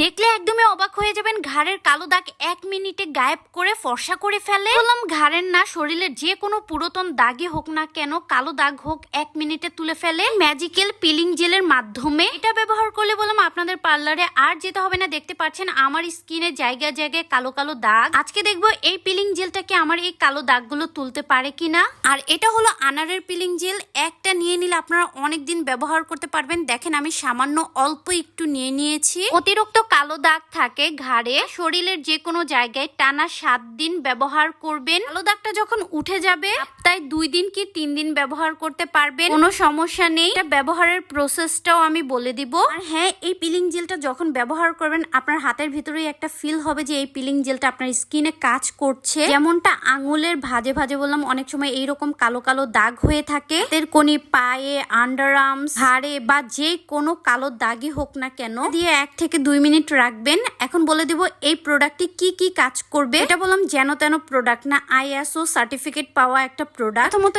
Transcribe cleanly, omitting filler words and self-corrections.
দেখলে একদমই অবাক হয়ে যাবেন, ঘাড়ের কালো দাগ 1 মিনিটে গায়েব করে ফর্সা করে ফেলে। বললাম ঘাড়ের না, শরীরের যে কোনো পুরাতন দাগই হোক না কেন, কালো দাগ হোক 1 মিনিটে তুলে ফেলে ম্যাজিক্যাল পিলিং জেলের মাধ্যমে। এটা ব্যবহার করলে বললাম আপনাদের পার্লারে আর যেতে হবে না। দেখতে পাচ্ছেন আমার স্কিনে জায়গায় জায়গায় কালো কালো দাগ। আজকে দেখবো এই পিলিং জেলটাকে আমার এই কালো দাগগুলো তুলতে পারে কিনা। আর এটা হলো আনারের পিলিং জেল। একটা নিয়ে নিলে আপনারা অনেকদিন ব্যবহার করতে পারবেন। দেখেন আমি সামান্য অল্প একটু নিয়ে নিয়েছি। অতিরিক্ত কালো দাগ থাকে ঘাড়ে, শরীরের যে কোনো জায়গায় টানা 7 দিন ব্যবহার করবেন। কালো দাগটা যখন উঠে যাবে তাই 2 দিন কি 3 দিন ব্যবহার করতে পারবেন, কোনো সমস্যা নেই। এটা ব্যবহারের প্রসেসটাও আমি বলে দিব। আর হ্যাঁ, এই পিলিং জেলটা যখন ব্যবহার করবেন আপনার হাতের ভিতরেই একটা ফিল হবে যে এই পিলিং জেলটা আপনার স্কিনে কাজ করছে। যেমনটা আঙুলের ভাঁজে ভাঁজে বললাম, অনেক সময় এইরকম কালো কালো দাগ হয়ে থাকে হাতের কোনি, পায়ে, আন্ডার আর্মস, ঘাড়ে বা যে কোনো কালো দাগই হোক না কেন, দিয়ে 1 থেকে 2 মিনিট রাখবেন। এখন বলে দিব এই প্রোডাক্টটি কি কি কাজ করবে। এটা বললাম যেন তেন প্রোডাক্ট না, ISO সার্টিফিকেট পাওয়া একটা প্রোডাক্ট। প্রথমত